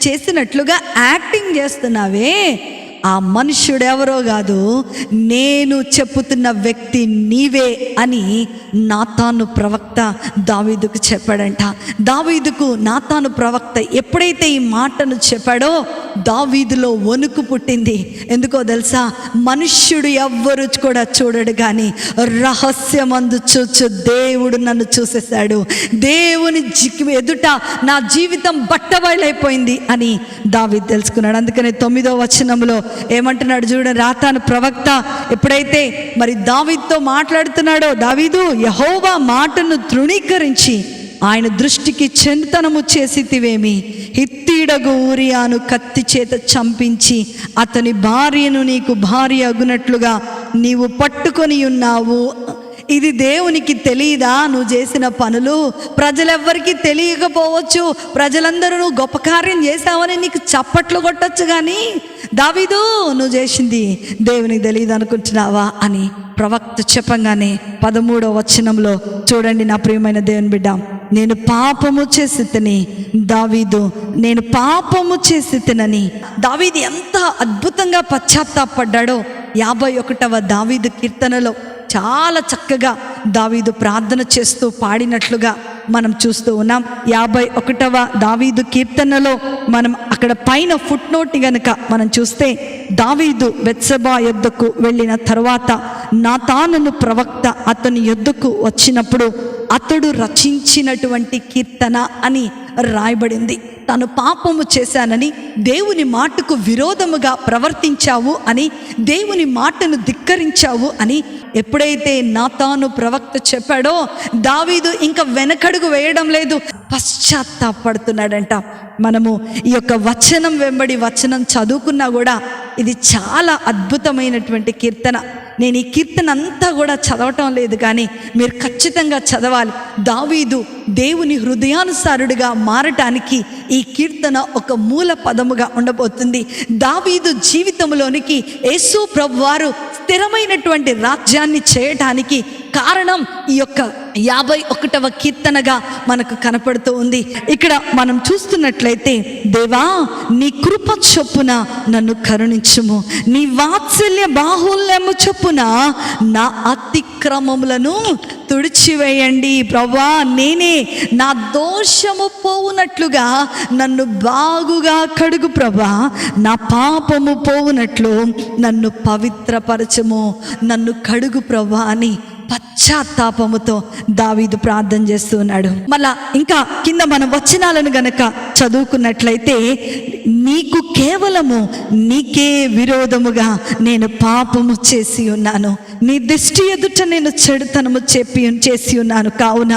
చేసినట్లుగా యాక్టింగ్ చేస్తున్నావే. ఆ మనుష్యుడు ఎవరో కాదు, నేను చెప్పుతున్న వ్యక్తి నీవే అని నాతాను ప్రవక్త దావీదుకు చెప్పాడంట. దావీదుకు నాతాను ప్రవక్త ఎప్పుడైతే ఈ మాటను చెప్పాడో దావీదులో వణుకు పుట్టింది. ఎందుకో తెలుసా? మనుష్యుడు ఎవ్వరు కూడా చూడడు కానీ రహస్యమందు చూచు దేవుడు నన్ను చూసేశాడు, దేవుని ఎదుట నా జీవితం బట్టబయలైపోయింది అని దావీదు తెలుసుకున్నాడు. అందుకని 9వ వచనంలో ఏమంటున్నాడు చూడండి, నాతాను ప్రవక్త ఎప్పుడైతే మరి దావీదుతో మాట్లాడుతున్నాడో, దావీదు యెహోవా మాటను తృణీకరించి ఆయన దృష్టికి చెంతనము చేసితివేమి, హిత్తీయుడగు ఊరియాను కత్తి చేత చంపించి అతని భార్యను నీకు భార్య అగునట్లుగా నీవు పట్టుకొని ఉన్నావు. ఇది దేవునికి తెలియదా నువ్వు చేసిన పనులు? ప్రజలెవ్వరికీ తెలియకపోవచ్చు, ప్రజలందరూ నువ్వు గొప్ప కార్యం చేశావని నీకు చప్పట్లు కొట్టచ్చు, కానీ దావీదు నువ్వు చేసింది దేవునికి తెలియదు అనుకుంటున్నావా అని ప్రవక్త చెప్పంగానే 13వ వచనంలో చూడండి, నా ప్రియమైన దేవుని బిడ్డ, నేను పాపము చేసి తిని దావీదు, నేను పాపము చేసి తినని దావీదు ఎంత అద్భుతంగా పశ్చాత్తాపడ్డాడో 51వ దావీదు కీర్తనలో చాలా చక్కగా దావీదు ప్రార్థన చేస్తూ పాడినట్లుగా మనం చూస్తూ ఉన్నాం. 51వ దావీదు కీర్తనలో మనం అక్కడ పైన ఫుట్ నోట్ గనుక మనం చూస్తే, దావీదు బెత్షెబా యొద్దకు వెళ్ళిన తర్వాత నాతానును ప్రవక్త అతని యొద్దకు వచ్చినప్పుడు అతడు రచించినటువంటి కీర్తన అని రాయబడింది. తను పాపము చేశానని, దేవుని మాటకు విరోధముగా ప్రవర్తించావు అని, దేవుని మాటను ధిక్కరించావు అని ఎప్పుడైతే నాతాను ప్రవక్త చెప్పాడో దావీదు ఇంకా వెనకడుగు వేయడం లేదు, పశ్చాత్తాపడుతున్నాడంట. మనము ఈ యొక్క వచనం వెంబడి వచనం చదువుకున్నా కూడా ఇది చాలా అద్భుతమైనటువంటి కీర్తన. నేను ఈ కీర్తన అంతా కూడా చదవటం లేదు కానీ మీరు ఖచ్చితంగా చదవాలి. దావీదు దేవుని హృదయానుసారుడిగా మారటానికి ఈ కీర్తన ఒక మూల పదముగా ఉండబోతుంది. దావీదు జీవితంలోనికి యేసు ప్రభువారు స్థిరమైనటువంటి రాజ్యాన్ని చేయటానికి కారణం ఈ యొక్క 51వ కీర్తనగా మనకు కనపడుతూ ఉంది. ఇక్కడ మనం చూస్తున్నట్లయితే, దేవా నీ కృప చొప్పున నన్ను కరుణించుము, నీ వాత్సల్య బాహుల్యము చొప్పున నా అతిక్రమములను తుడిచివేయండి ప్రభువా. నేనే నా దోషము పోవునట్లుగా నన్ను బాగుగా కడుగు ప్రభువా. నా పాపము పోవునట్లు నన్ను పవిత్రపరచము, నన్ను కడుగు ప్రభువా అని పశ్చాత్తాపముతో దావీదు ప్రార్థన చేస్తూ ఉన్నాడు. మళ్ళా ఇంకా కింద మన వచనాలను గనక చదువుకున్నట్లయితే, నీకు కేవలము నీకే విరోధముగా నేను పాపము చేసి ఉన్నాను, నీ దృష్టి ఎదుట నేను చెడుతనము చేసి ఉన్నాను, కావున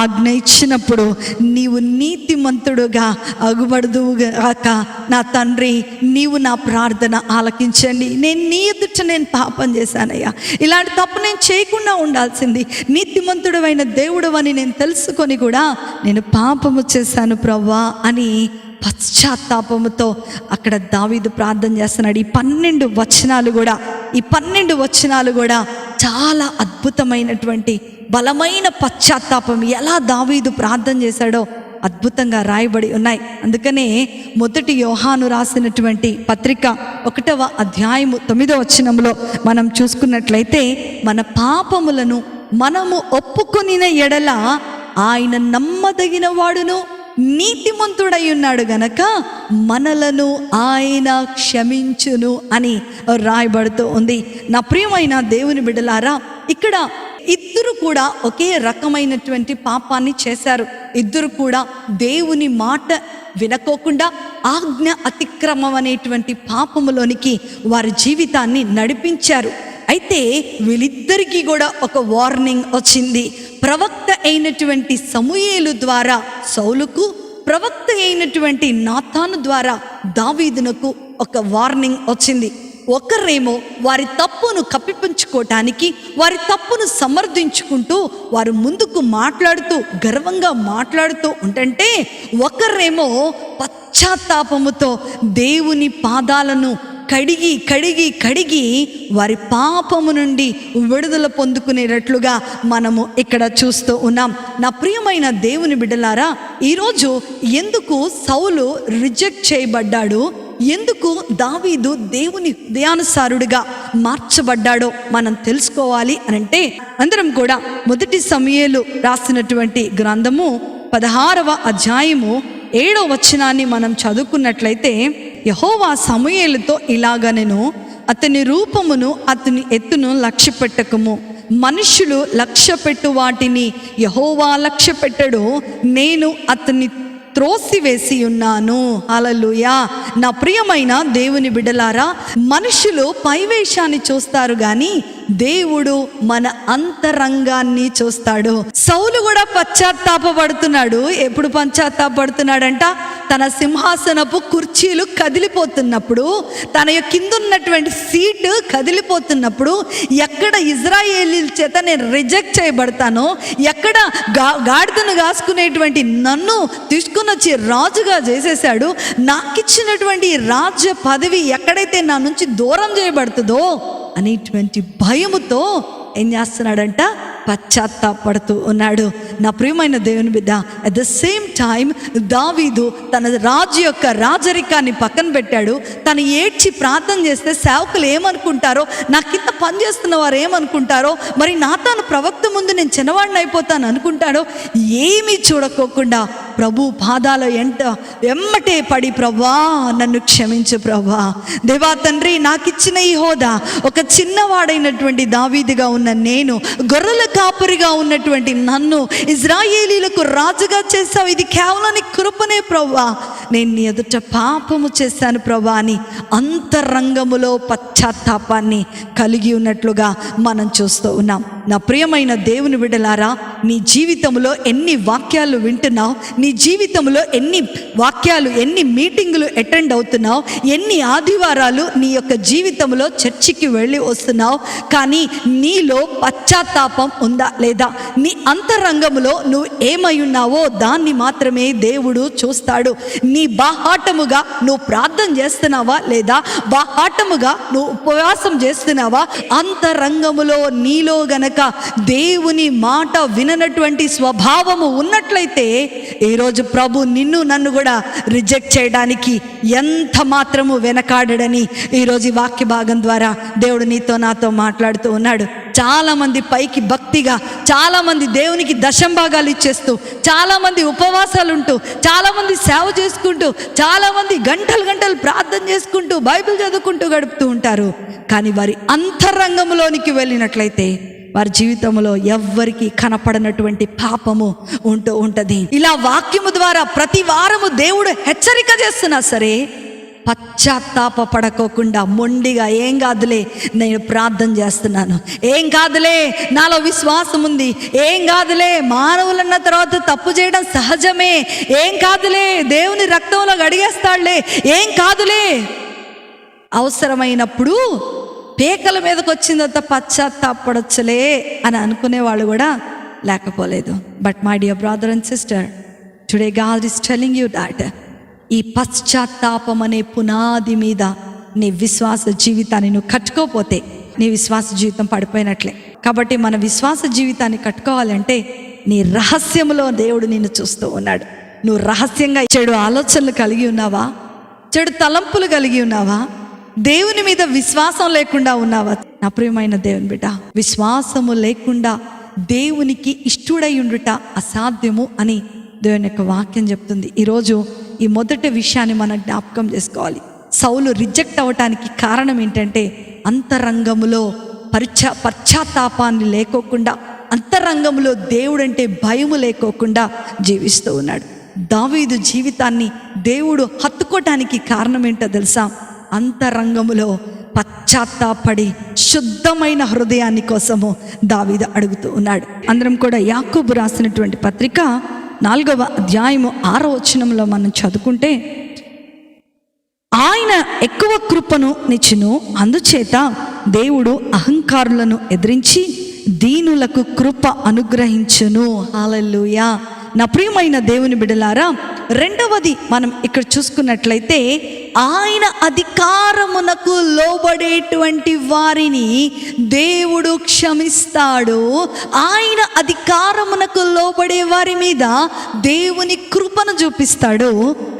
ఆజ్ఞ ఇచ్చినప్పుడు నీవు నీతిమంతుడుగా అగుబడుదువుగాక. నా తండ్రి, నీవు నా ప్రార్థన ఆలకించండి. నేను నీ ఎదుట నేను పాపం చేశానయ్యా, ఇలాంటి తప్పు నేను చేయకుండా ఉండాల్సింది. నీతిమంతుడు అయిన దేవుడు అని నేను తెలుసుకొని కూడా నేను పాపము చేశాను ప్రభువా అని పశ్చాత్తాపముతో అక్కడ దావీదు ప్రార్థన చేస్తున్నాడు. ఈ 12 వచనాలు కూడా చాలా అద్భుతమైనటువంటి బలమైన పశ్చాత్తాపం ఎలా దావీదు ప్రార్థన చేశాడో అద్భుతంగా రాయబడి ఉన్నాయి. అందుకనే మొదటి యోహాను రాసినటువంటి పత్రిక 1వ అధ్యాయము 9వ వచనంలో మనం చూసుకున్నట్లయితే, మన పాపములను మనము ఒప్పుకొనిన ఎడల ఆయన నమ్మదగిన వాడును నీతిమంతుడై ఉన్నాడు గనక మనలను ఆయన క్షమించును అని రాయబడుతూ ఉంది. నా ప్రియమైన దేవుని బిడ్డలారా, ఇక్కడ ఇద్దరు కూడా ఒకే రకమైనటువంటి పాపాన్ని చేశారు. ఇద్దరు కూడా దేవుని మాట వినకోకుండా ఆజ్ఞ అతిక్రమం అనేటువంటి పాపములోనికి వారి జీవితాన్ని నడిపించారు. అయితే వీళ్ళిద్దరికీ కూడా ఒక వార్నింగ్ వచ్చింది. ప్రవక్త అయినటువంటి సమూయేలు ద్వారా సౌలుకు, ప్రవక్త అయినటువంటి నాతాను ద్వారా దావీదునకు ఒక వార్నింగ్ వచ్చింది. ఒకరేమో వారి తప్పును కప్పిపుచ్చుకోవటానికి, వారి తప్పును సమర్థించుకుంటూ వారు ముందుకు మాట్లాడుతూ గర్వంగా మాట్లాడుతూ ఉంటుంటే, ఒకరేమో పశ్చాత్తాపముతో దేవుని పాదాలను కడిగి కడిగి కడిగి వారి పాపము నుండి విడుదల పొందుకునేటట్లుగా మనము ఇక్కడ చూస్తూ ఉన్నాం. నా ప్రియమైన దేవుని బిడ్డలారా, ఈరోజు ఎందుకు సౌలు రిజెక్ట్ చేయబడ్డాడు, ఎందుకు దావీదు దేవుని హృదయానుసారుడిగా మార్చబడ్డాడో మనం తెలుసుకోవాలి అనంటే, అందరం కూడా మొదటి సమూయేలు రాసినటువంటి గ్రంథము 16వ అధ్యాయము 7వ వచనాన్ని మనం చదువుకున్నట్లయితే, యెహోవా సమూయేలుతో ఇలాగనెను, అతని రూపమును అతని ఎత్తును లక్ష్య పెట్టకము, మనుష్యులు లక్ష్య పెట్టు వాటిని యెహోవా లక్ష్య పెట్టడు, నేను అతన్ని త్రోసివేసి ఉన్నాను. హల్లెలూయా. నా ప్రియమైన దేవుని బిడ్డలారా, మనుషులు పైవేషాన్ని చూస్తారు కానీ దేవుడు మన అంతరంగాన్ని చూస్తాడు. సౌలు కూడా పశ్చాత్తాపడుతున్నాడు. ఎప్పుడు పశ్చాత్తాపడుతున్నాడంట? తన సింహాసనపు కుర్చీలు కదిలిపోతున్నప్పుడు, తన కిందున్నటువంటి సీటు కదిలిపోతున్నప్పుడు, ఎక్కడ ఇజ్రాయేలీల చేత నేను రిజెక్ట్ చేయబడతానో, ఎక్కడ గాడిదను కాసుకునేటువంటి నన్ను తీసుకుని వచ్చి రాజుగా చేసేసాడు, నాకిచ్చినటువంటి రాజ్య పదవి ఎక్కడైతే నా నుంచి దూరం చేయబడుతుందో అనేటువంటి భయముతో ఏం చేస్తున్నాడంట? పశ్చాత్తాపడుతూ ఉన్నాడు. నా ప్రియమైన దేవుని బిడ్డ, అట్ ద సేమ్ టైం దావీదు తన రాజు యొక్క రాజరికాన్ని పక్కన పెట్టాడు. తను ఏడ్చి ప్రార్థన చేస్తే సేవకులు ఏమనుకుంటారో, నా కింద పనిచేస్తున్న వారు ఏమనుకుంటారో, మరి నాతాను ప్రవక్త ముందు నేను చిన్నవాడిని అయిపోతాను అనుకుంటాడో, ఏమీ చూడకోకుండా ప్రభు పాదాల ఎమ్మటే పడి, ప్రభువా నన్ను క్షమించు ప్రభువా, దేవా తండ్రి, నాకిచ్చిన ఈ హోదా ఒక చిన్నవాడైనటువంటి దావీదుగా ఉన్న నేను, గొర్రెల కాపరిగా ఉన్నటువంటి నన్ను ఇజ్రాయేలీలకు రాజుగా చేసావు, ఇది కేవలం నీ కృపనే ప్రభువా, నేను నీ ఎదుట పాపము చేశాను ప్రభువా అని అంతరంగములో పశ్చాత్తాపాన్ని కలిగి ఉన్నట్లుగా మనం చూస్తూ ఉన్నాం. నా ప్రియమైన దేవుని బిడ్డలారా, నీ జీవితంలో ఎన్ని వాక్యాలు వింటున్నావు, నీ జీవితంలో ఎన్ని వాక్యాలు, ఎన్ని మీటింగులు అటెండ్ అవుతున్నావు, ఎన్ని ఆదివారాలు నీ యొక్క జీవితంలో చర్చికి వెళ్ళి వస్తున్నావు, కానీ నీలో పశ్చాత్తాపం ఉందా లేదా? నీ అంతరంగంలో నువ్వు ఏమై ఉన్నావో దాన్ని మాత్రమే దేవుడు చూస్తాడు. నీ బాహాటముగా నువ్వు ప్రార్థన చేస్తున్నావా లేదా? బాహాటముగా నువ్వు ఉపవాసం చేస్తున్నావా? అంతరంగములో నీలో గనక దేవుని మాట విననటువంటి స్వభావము ఉన్నట్లయితే ఈరోజు ప్రభు నిన్ను నన్ను కూడా రిజెక్ట్ చేయడానికి ఎంత మాత్రము వెనకాడడని ఈరోజు ఈ వాక్య భాగం ద్వారా దేవుడు నీతో నాతో మాట్లాడుతూ ఉన్నాడు. చాలామంది పైకి భక్తిగా, చాలామంది దేవునికి దశంభాగాలు ఇచ్చేస్తూ, చాలామంది ఉపవాసాలు ఉంటూ, చాలామంది సేవ చేసుకుంటూ, చాలామంది గంటలు గంటలు ప్రార్థన చేసుకుంటూ బైబిల్ చదువుకుంటూ గడుపుతూ ఉంటారు. కానీ వారి అంతరంగంలోనికి వెళ్ళినట్లయితే వారి జీవితంలో ఎవ్వరికి కనపడనటువంటి పాపము ఉంటూ ఉంటుంది. ఇలా వాక్యము ద్వారా ప్రతి వారము దేవుడు హెచ్చరిక చేస్తున్నా సరే పశ్చాత్తాప పడకోకుండా మొండిగా ఏం కాదులే నేను ప్రార్థన చేస్తున్నాను, ఏం కాదులే నాలో విశ్వాసం ఉంది, ఏం కాదులే మానవులన్న తర్వాత తప్పు చేయడం సహజమే, ఏం కాదులే దేవుని రక్తంలో గడిగేస్తాడులే, ఏం కాదులే, అవసరమైనప్పుడు పేకల మీదకి వచ్చిందంత పశ్చాత్తాపడొచ్చులే అని అనుకునే వాళ్ళు కూడా లేకపోలేదు. But my dear brother and sister, today God is telling you that ఈ పశ్చాత్తాపం అనే పునాది మీద నీ విశ్వాస జీవితాన్ని నువ్వు కట్టుకోపోతే నీ విశ్వాస జీవితం పడిపోయినట్లే. కాబట్టి మన విశ్వాస జీవితాన్ని కట్టుకోవాలంటే నీ రహస్యములో దేవుడు నిన్ను చూస్తూ ఉన్నాడు. నువ్వు రహస్యంగా చెడు ఆలోచనలు కలిగి ఉన్నావా? చెడు తలంపులు కలిగి ఉన్నావా? దేవుని మీద విశ్వాసం లేకుండా ఉన్నావా? నా ప్రియమైన దేవుని బిడ్డ, విశ్వాసము లేకుండా దేవునికి ఇష్టుడై ఉండుట అసాధ్యము అని దేవుని యొక్క వాక్యం చెప్తుంది. ఈరోజు ఈ మొదటి విషయాన్ని మనం జ్ఞాపకం చేసుకోవాలి. సౌలు రిజెక్ట్ అవ్వటానికి కారణం ఏంటంటే అంతరంగములో పశ్చాత్తాపాన్ని లేకోకుండా, అంతరంగంలో దేవుడంటే భయము లేకోకుండా జీవిస్తూ ఉన్నాడు. దావీదు జీవితాన్ని దేవుడు హత్తుకోవటానికి కారణం ఏంటో తెలుసా? అంతరంగములో పశ్చాత్తాపడి శుద్ధమైన హృదయాన్ని కోసము దావీదు అడుగుతూ ఉన్నాడు. అందరం కూడా యాకోబు రాసినటువంటి పత్రిక 4వ అధ్యాయము 6వ వచనంలో మనం చదువుకుంటే, ఆయన ఎక్కువ కృపను నిచ్చును, అందుచేత దేవుడు అహంకారులను ఎదిరించి దీనులకు కృప అనుగ్రహించును. హల్లెలూయా. నా ప్రియమైన దేవుని బిడ్డలారా, రెండవది మనం ఇక్కడ చూసుకున్నట్లయితే ఆయన అధికారమునకు లోబడేటువంటి వారిని దేవుడు క్షమిస్తాడు. ఆయన అధికారమునకు లోబడే వారి మీద దేవుని కృపను చూపిస్తాడు.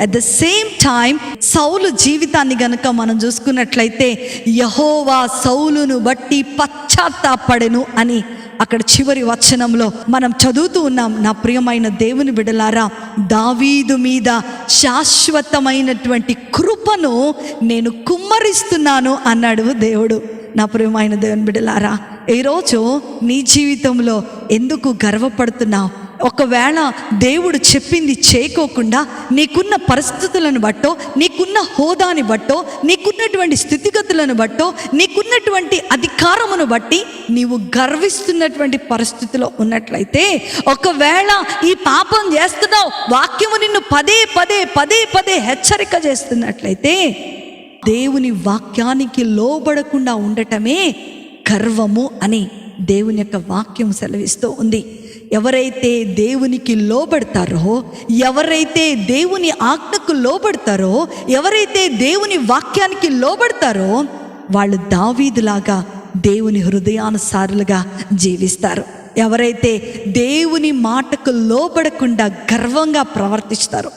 అట్ ద సేమ్ టైం సౌలు జీవితాన్ని గనుక మనం చూసుకున్నట్లయితే యెహోవా సౌలును బట్టి పశ్చాత్తాపడెను అని అక్కడ చివరి వచనంలో మనం చదువుతూ ఉన్నాం. నా ప్రియమైన దేవుని బిడ్డలారా, దావీదు మీద శాశ్వతమైనటువంటి కృపను నేను కుమ్మరిస్తున్నాను అన్నాడు దేవుడు. నా ప్రియమైన దేవుని బిడ్డలారా, ఈరోజు నీ జీవితంలో ఎందుకు గర్వపడుతున్నావు? ఒకవేళ దేవుడు చెప్పింది చేయకోకుండా నీకున్న పరిస్థితులను బట్టో, నీకున్న హోదాని బట్టో, నీకున్నటువంటి స్థితిగతులను బట్టో, నీకున్నటువంటి అధికారమును బట్టి నీవు గర్విస్తున్నటువంటి పరిస్థితిలో ఉన్నట్లయితే, ఒకవేళ ఈ పాపం చేస్తున్నావు, వాక్యము నిన్ను పదే పదే పదే పదే హెచ్చరిక చేస్తున్నట్లయితే, దేవుని వాక్యానికి లోబడకుండా ఉండటమే గర్వము అని దేవుని యొక్క వాక్యం సెలవిస్తూ ఉంది. ఎవరైతే దేవునికి లోబడతారో, ఎవరైతే దేవుని ఆజ్ఞకు లోబడతారో, ఎవరైతే దేవుని వాక్యానికి లోబడతారో, వాళ్ళు దావీదులాగా దేవుని హృదయానుసారులుగా జీవిస్తారు. ఎవరైతే దేవుని మాటకు లోబడకుండా గర్వంగా ప్రవర్తిస్తారో,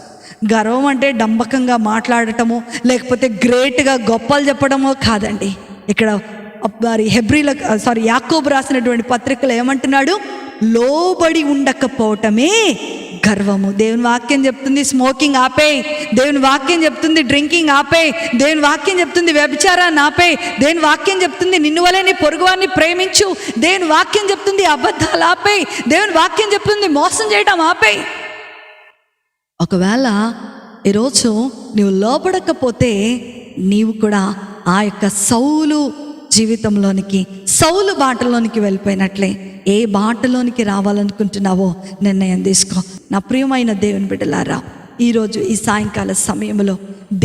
గర్వం అంటే డంబకంగా మాట్లాడటము, లేకపోతే గ్రేట్గా గొప్పలు చెప్పడమో కాదండి. ఇక్కడ మరి యాకోబు రాసినటువంటి పత్రికలు ఏమంటున్నాడు? లోబడి ఉండకపోవటమే గర్వము. దేవుని వాక్యం చెప్తుంది స్మోకింగ్ ఆపేయ్, దేవుని వాక్యం చెప్తుంది డ్రింకింగ్ ఆపేయ్, దేవుని వాక్యం చెప్తుంది వ్యభిచారాన్ని ఆపేయ్, దేవుని వాక్యం చెప్తుంది నిన్ను వలె నీ పొరుగువాన్ని ప్రేమించు, దేవుని వాక్యం చెప్తుంది అబద్ధాలు ఆపేయ్, దేవుని వాక్యం చెప్తుంది మోసం చేయడం ఆపేయ్. ఒకవేళ ఈరోజు నీవు లోబడకపోతే నీవు కూడా ఆ యొక్క సౌలు జీవితంలోనికి, సౌలు బాటలోనికి వెళ్ళిపోయినట్లే. ఏ బాటలోనికి రావాలనుకుంటున్నావో నిర్ణయం తీసుకో. నా ప్రియమైన దేవుని బిడ్డలారా, ఈరోజు ఈ సాయంకాల సమయంలో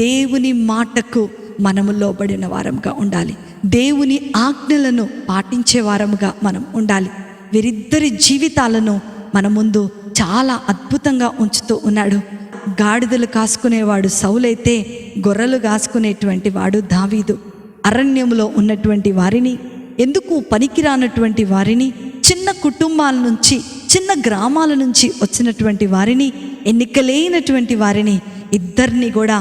దేవుని మాటకు మనము లోబడిన వారంగా ఉండాలి. దేవుని ఆజ్ఞలను పాటించే వారముగా మనం ఉండాలి. వీరిద్దరి జీవితాలను మన ముందు చాలా అద్భుతంగా ఉంచుతూ ఉన్నాడు. గాడిదలు కాసుకునేవాడు సౌలైతే, గొర్రెలు కాసుకునేటువంటి వాడు దావీదు. అరణ్యంలో ఉన్నటువంటి వారిని, ఎందుకు పనికిరానటువంటి వారిని, చిన్న కుటుంబాల నుంచి చిన్న గ్రామాల నుంచి వచ్చినటువంటి వారిని, ఎన్నికలేనటువంటి వారిని ఇద్దరిని కూడా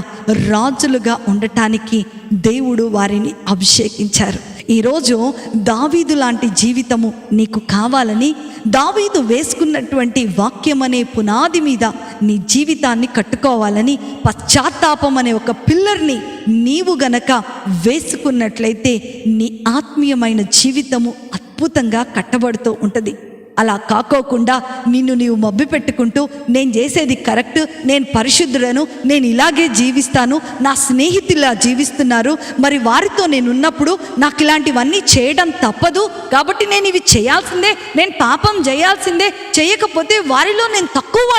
రాజులుగా ఉండటానికి దేవుడు వారిని అభిషేకించారు. ఈరోజు దావీదు లాంటి జీవితము నీకు కావాలని, దావీదు వేసుకున్నటువంటి వాక్యం అనే పునాది మీద నీ జీవితాన్ని కట్టుకోవాలని, పశ్చాత్తాపం అనే ఒక పిల్లర్ని నీవు గనక వేసుకున్నట్లయితే నీ ఆత్మీయమైన జీవితము అద్భుతంగా కట్టబడుతూ ఉంటుంది. అలా కాకోకుండా నిన్ను నీవు మభ్య పెట్టుకుంటూ నేను చేసేది కరెక్ట్, నేను పరిశుద్ధుడను, నేను ఇలాగే జీవిస్తాను, నా స్నేహితులా జీవిస్తున్నారు, మరి వారితో నేను ఉన్నప్పుడు నాకు ఇలాంటివన్నీ చేయడం తప్పదు, కాబట్టి నేను ఇవి చేయాల్సిందే, నేను పాపం చేయాల్సిందే, చేయకపోతే వారిలో నేను తక్కువ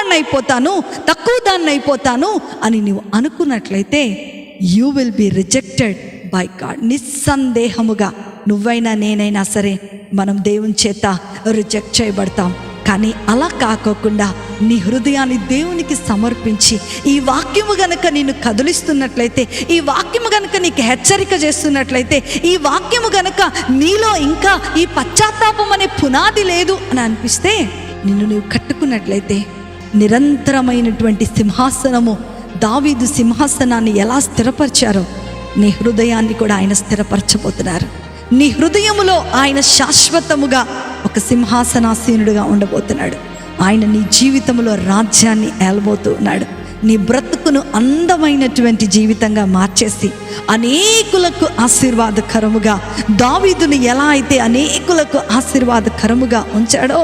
దాన్ని అయిపోతాను అని నీవు అనుకున్నట్లయితే you will be rejected by God. నిస్సందేహముగా నువ్వైనా నేనైనా సరే మనం దేవుని చేత రిజెక్ట్ చేయబడతాం. కానీ అలా కాకోకుండా నీ హృదయాన్ని దేవునికి సమర్పించి, ఈ వాక్యము గనక నిన్ను కదిలిస్తున్నట్లయితే, ఈ వాక్యము గనక నీకు హెచ్చరిక చేస్తున్నట్లయితే, ఈ వాక్యము గనక నీలో ఇంకా ఈ పశ్చాత్తాపం అనే పునాది లేదు అని అనిపిస్తే, నిన్ను నీవు కట్టుకున్నట్లయితే నిరంతరమైనటువంటి సింహాసనము, దావీదు సింహాసనాన్ని ఎలా స్థిరపరిచారో నీ హృదయాన్ని కూడా ఆయన స్థిరపరచబోతున్నారు. నీ హృదయములో ఆయన శాశ్వతముగా ఒక సింహాసనాసీనుడిగా ఉండబోతున్నాడు. ఆయన నీ జీవితంలో రాజ్యాన్ని ఏలబోతూ ఉన్నాడు. నీ బ్రతుకును అందమైనటువంటి జీవితంగా మార్చేసి అనేకులకు ఆశీర్వాదకరముగా, దావీదుని ఎలా అయితే అనేకులకు ఆశీర్వాదకరముగా ఉంచాడో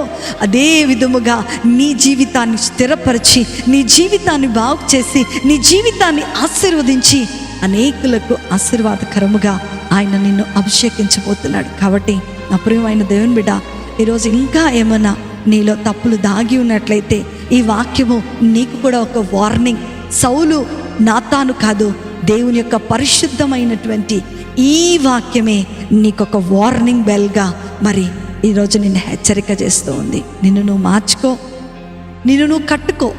అదే విధముగా నీ జీవితాన్ని స్థిరపరిచి, నీ జీవితాన్ని బాగు చేసి, నీ జీవితాన్ని ఆశీర్వదించి అనేకులకు ఆశీర్వాదకరముగా ఆయన నిన్ను అభిషేకించబోతున్నాడు. కాబట్టి నా ప్రియమైన దేవుని బిడ్డ, ఈరోజు ఇంకా ఏమన్నా నీలో తప్పులు దాగి ఉన్నట్లయితే ఈ వాక్యము నీకు కూడా ఒక వార్నింగ్. సౌలు నాతాను కాదు, దేవుని యొక్క పరిశుద్ధమైనటువంటి ఈ వాక్యమే నీకొక వార్నింగ్ బెల్గా మరి ఈరోజు నిన్ను హెచ్చరిక చేస్తూ ఉంది. నిన్ను నువ్వు మార్చుకో, నిన్ను నువ్వు కట్టుకో,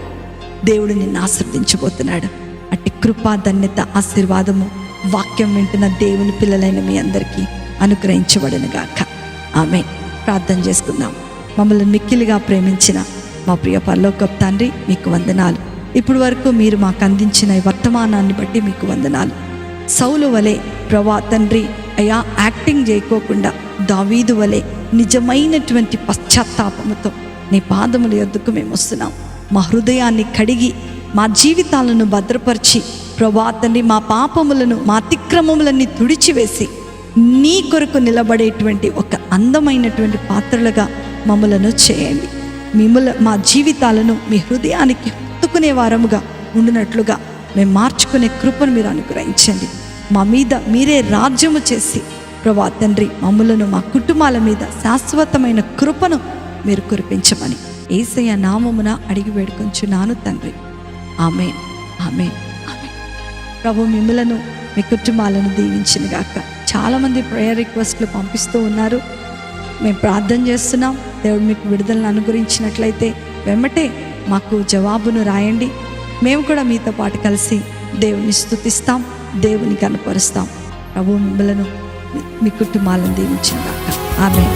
దేవుడు నిన్ను ఆశీర్వదించబోతున్నాడు. అట్టి కృపా, ధన్యత, ఆశీర్వాదము వాక్యం వింటున్న దేవుని పిల్లలైన మీ అందరికీ అనుగ్రహించబడును గాక. ఆమేన్. ప్రార్థన చేసుకుందాం. మమ్మల్ని మిక్కిలిగా ప్రేమించిన మా ప్రియ పరలోకపు తండ్రి, మీకు వందనాలు. ఇప్పుడు వరకు మీరు మాకు అందించిన ఈ వర్తమానాన్ని బట్టి మీకు వందనాలు. సౌలు వలె ప్రభా తండ్రి అయ్యా యాక్టింగ్ చేయకోకుండా దావీదు వలె నిజమైనటువంటి పశ్చాత్తాపముతో నీ పాదముల యొద్దకు మేము వస్తున్నాం. మా హృదయాన్ని కడిగి, మా జీవితాలను భద్రపరిచి ప్రభా తండ్రి మా పాపములను, మా అతిక్రమములన్నీ తుడిచివేసి నీ కొరకు నిలబడేటువంటి ఒక అందమైనటువంటి పాత్రలుగా మమ్మలను చేయండి. మా జీవితాలను మీ హృదయానికి హత్తుకునే వారముగా ఉండినట్లుగా మేము మార్చుకునే కృపను మీరు అనుగ్రహించండి. మా మీద మీరే రాజ్యము చేసి ప్రభా తండ్రి మమ్మలను, మా కుటుంబాల మీద శాశ్వతమైన కృపను మీరు కురిపించమని యేసయ్య నామమున అడిగి వేడుకొంచున్నాను తండ్రి. ఆమేన్, ఆమేన్, ఆమేన్. ప్రభు మిమ్మలను, మీ కుటుంబాలను దీవించిన గాక. చాలామంది ప్రేయర్ రిక్వెస్ట్లు పంపిస్తూ ఉన్నారు. మేము ప్రార్థన చేస్తున్నాం. దేవుడు మీకు విడుదలను అనుగ్రహించినట్లయితే వెంబటే మాకు జవాబును రాయండి. మేము కూడా మీతో పాటు కలిసి దేవుని స్తుతిస్తాం, దేవుని కనపరుస్తాం. ప్రభు మిమ్మలను, మీ కుటుంబాలను దీవించిన గాక. ఆమేన్.